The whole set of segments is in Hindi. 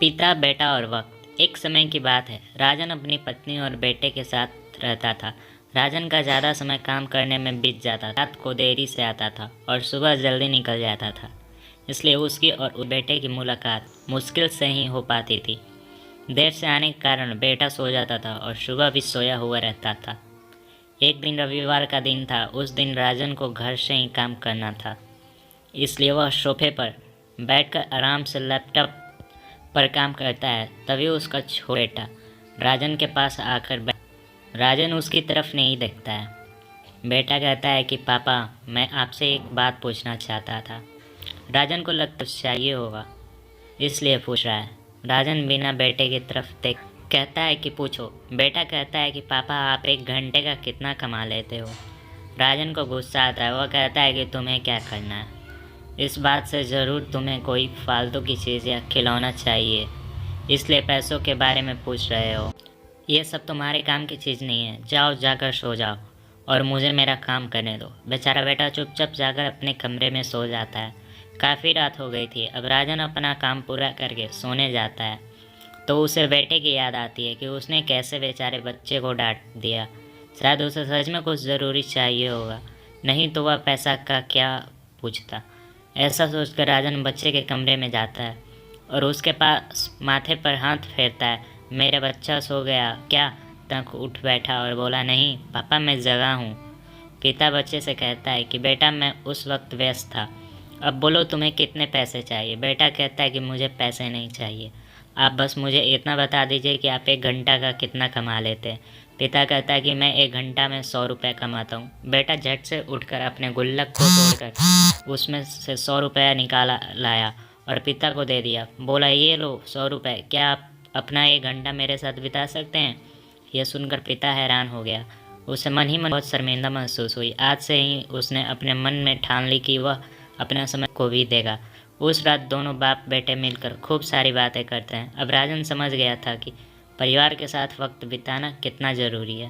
पिता, बेटा और वक्त। एक समय की बात है, राजन अपनी पत्नी और बेटे के साथ रहता था। राजन का ज़्यादा समय काम करने में बीत जाता, रात को देरी से आता था और सुबह जल्दी निकल जाता था। इसलिए उसकी और उस बेटे की मुलाकात मुश्किल से ही हो पाती थी। देर से आने के कारण बेटा सो जाता था और सुबह भी सोया हुआ रहता था। एक दिन रविवार का दिन था। उस दिन राजन को घर से ही काम करना था, इसलिए वह सोफे पर बैठकर आराम से लैपटॉप पर काम करता है। तभी उसका छोटा बेटा राजन के पास आकर राजन उसकी तरफ नहीं देखता है। बेटा कहता है कि पापा, मैं आपसे एक बात पूछना चाहता था। राजन को लगता कुछ चाहिए होगा, इसलिए पूछ रहा है। राजन बिना बेटे की तरफ देख कहता है कि पूछो। बेटा कहता है कि पापा, आप 1 घंटे का कितना कमा लेते हो। राजन को गुस्सा आता है। वह कहता है कि तुम्हें क्या करना है, इस बात से ज़रूर तुम्हें कोई फालतू की चीज़ या खिलौना चाहिए, इसलिए पैसों के बारे में पूछ रहे हो। ये सब तुम्हारे काम की चीज़ नहीं है। जाओ, जाकर सो जाओ और मुझे मेरा काम करने दो। बेचारा बेटा चुपचाप जाकर अपने कमरे में सो जाता है। काफ़ी रात हो गई थी। अब राजन अपना काम पूरा करके सोने जाता है तो उसे बेटे की याद आती है कि उसने कैसे बेचारे बच्चे को डांट दिया। शायद उसे सच में कुछ ज़रूरी चाहिए होगा, नहीं तो वह पैसा का क्या पूछता। ऐसा सोचकर राजन बच्चे के कमरे में जाता है और उसके पास माथे पर हाथ फेरता है। मेरा बच्चा सो गया क्या? तक उठ बैठा और बोला, नहीं पापा, मैं जगा हूँ। पिता बच्चे से कहता है कि बेटा, मैं उस वक्त व्यस्त था, अब बोलो तुम्हें कितने पैसे चाहिए। बेटा कहता है कि मुझे पैसे नहीं चाहिए, आप बस मुझे इतना बता दीजिए कि आप 1 घंटा का कितना कमा लेते हैं। पिता कहता है कि मैं 1 घंटा में 100 रुपये कमाता हूँ। बेटा झट से उठकर अपने गुल्लक को तोड़कर उसमें से 100 रुपया निकाला लाया और पिता को दे दिया। बोला, ये लो 100 रुपये, क्या आप अपना 1 घंटा मेरे साथ बिता सकते हैं? यह सुनकर पिता हैरान हो गया। उसे मन ही मन बहुत शर्मिंदा महसूस हुई। आज से ही उसने अपने मन में ठान ली कि वह अपना समय को भी देगा। उस रात दोनों बाप बेटे मिलकर खूब सारी बातें करते हैं। अब राजन समझ गया था कि परिवार के साथ वक्त बिताना कितना ज़रूरी है।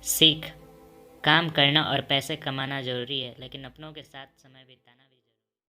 सीख, काम करना और पैसे कमाना ज़रूरी है, लेकिन अपनों के साथ समय बिताना